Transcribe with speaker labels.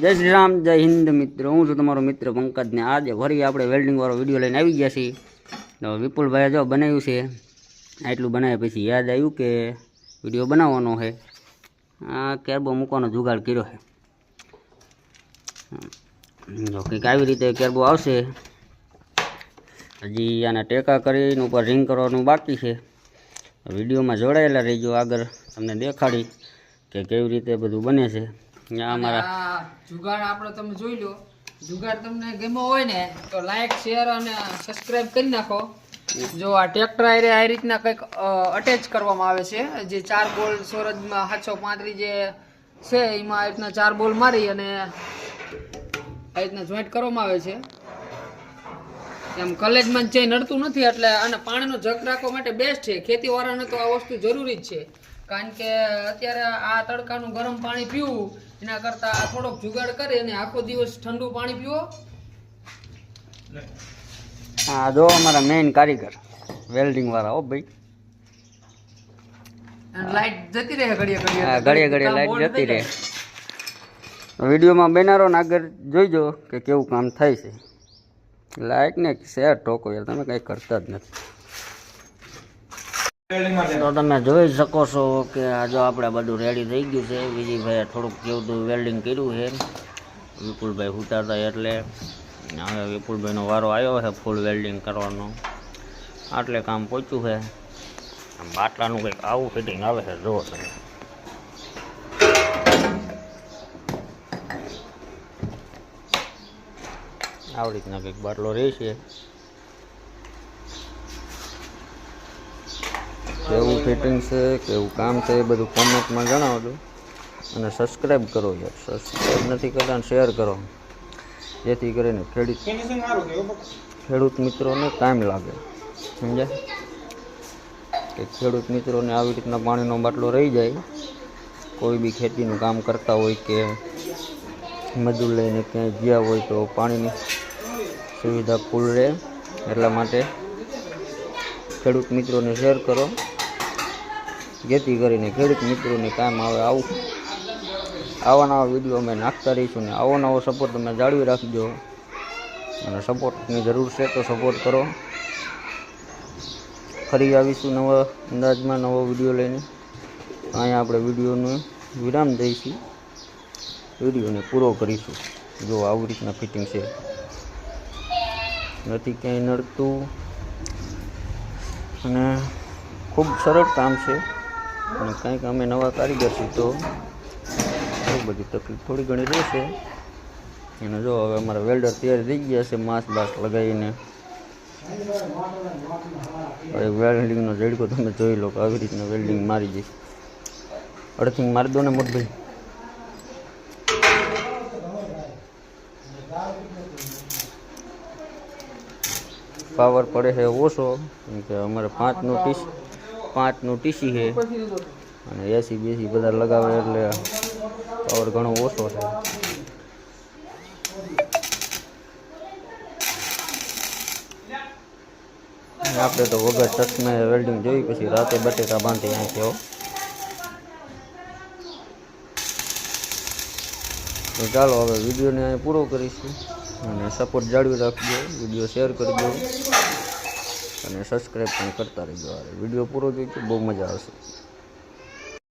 Speaker 1: જય શ્રી રામ, જય હિન્દ મિત્રો। હું છું તમારો મિત્ર પંકજ ને આજે ફરી આપણે વેલ્ડિંગ વાળો વિડીયો લઈને આવી ગયા છીએ। તો વિપુલભાઈએ જો બનાવ્યું છે, આટલું બનાવ્યા પછી યાદ આવ્યું કે વિડીયો બનાવવાનો છે। આ કેરબો મૂકવાનો જુગાડ કર્યો છે। જો કંઈક આવી રીતે કેરબો આવશે। હજી આને ટેકા કરીને ઉપર રિંગ કરવાનું બાકી છે। વિડીયોમાં જોડાયેલા રહેજો, આગળ તમને દેખાડી કે કેવી રીતે બધું બને છે।
Speaker 2: જુગાડ આપણો તમે જોઈ લો। જુગાડ તમને ગમ્યો હોય ને તો લાઈક શેર અને સબસ્ક્રાઇબ કરી નાખો। જો આ ટ્રેક્ટર આ રીતના કંઈક અટેચ કરવામાં આવે છે, જે 4 બોલ સોરજમાં 735 જે છે એમાં આ રીતના 4 બોલ મારી અને આ રીતના જોઈન્ટ કરવામાં આવે છે। એમ કલેજમાં જે નડતું નથી, એટલે અને પાણીનો જગ રાખવા માટે બેસ્ટ છે। ખેતીવાળાને તો આ વસ્તુ જરૂરી જ છે, કારણ કે અત્યારે આ તડકાનું ગરમ પાણી પીવું એના કરતા આ થોડોક જુગાડ કરી અને આખો દિવસ ઠંડુ પાણી પીવો।
Speaker 1: હા, જો અમારા મેઇન કારીગર વેલ્ડિંગ વાળા હો ભાઈ।
Speaker 2: લાઈટ જતી રહે ઘડીએ
Speaker 1: ઘડીએ લાઈટ જતી રહે। વિડીયોમાં બનારો ને આગળ જોઈજો કે કેવું કામ થાય છે। લાઈટ ને શેર ટોકો યાર, તમે કંઈ કરતા જ નથી। તો તમે જોઈ શકો છો કે આ જો આપણે બધું રેડી થઈ ગયું છે। વિજયભાઈએ થોડુંક જેવું વેલ્ડિંગ કર્યું છે, વિપુલભાઈ ઉતારતા એટલે હવે વિપુલભાઈનો વારો આવ્યો છે ફૂલ વેલ્ડિંગ કરવાનો। આટલે કામ પહોંચ્યું છે। બાટલાનું કંઈક આવું ફિટિંગ આવે છે, જુઓ તમે। આવી રીતના કંઈક બાટલો રહેશે। કેવું ફિટિંગ છે, કેવું કામ છે એ બધું કોમેન્ટમાં જણાવજો અને સબસ્ક્રાઈબ કરો યાર। સબસ્ક્રાઈબ નથી કરતા અને શેર કરો, જેથી કરીને ખેડૂત મિત્રોને કામ લાગે, સમજ્યા? કે ખેડૂત મિત્રોને આવી રીતના પાણીનો બાટલો રહી જાય, કોઈ બી ખેતીનું કામ કરતા હોય કે મજૂર લઈને ક્યાંય ગયા હોય તો પાણીની સુવિધા ફૂલ રહે। એટલા માટે ખેડૂત મિત્રોને શેર કરો, જેથી કરીને ખેડૂત મિત્રોને કામ આવે। આવા નવા વિડીયો અમે નાખતા રહીશું ને આવો નવો સપોર્ટ તમે જાળવી રાખજો, અને સપોર્ટની જરૂર છે તો સપોર્ટ કરો। ફરી આવીશું નવા અંદાજમાં નવો વિડીયો લઈને। અહીંયા આપણે વિડીયોનું વિરામ દઈશું, વિડીયોને પૂરો કરીશું। જો આવી રીતના ફિટિંગ છે, નથી ક્યાંય નડતું અને ખૂબ સરળ કામ છે। અને કંઈક અમે નવા કારીગર છીએ તો બહુ બધી તકલીફ થોડી ઘણી રહેશે। અને જો હવે અમારા વેલ્ડર તૈયાર થઈ ગયા છે, માસ બાસ લગાવીને। હવે વેલ્ડિંગનો ઝડકો તમે જોઈ લો કે આવી રીતના વેલ્ડિંગ મારી જઈશ। અર્થિંગ મારી દો ને મોટભાઈ। પાવર પડે છે ઓછો, કેમ કે અમારે 5નું ટીસી છે અને એસી બેસી બધા લગાવે એટલે પાવર ઘણો ઓછો છે। આપણે તો વગર ચશ્મે વેલ્ડિંગ જોઈ પછી રાતે બટેટા બાંધી નાખ્યો। તો ચાલો હવે વિડીયોને અહીં પૂરો કરીશું, અને સપોર્ટ જાળવી રાખજો, વિડીયો શેર કરજો અને સબસ્ક્રાઈબ પણ કરતા રહેજો। વિડીયો પૂરો જોઈજો, બહુ મજા આવશે।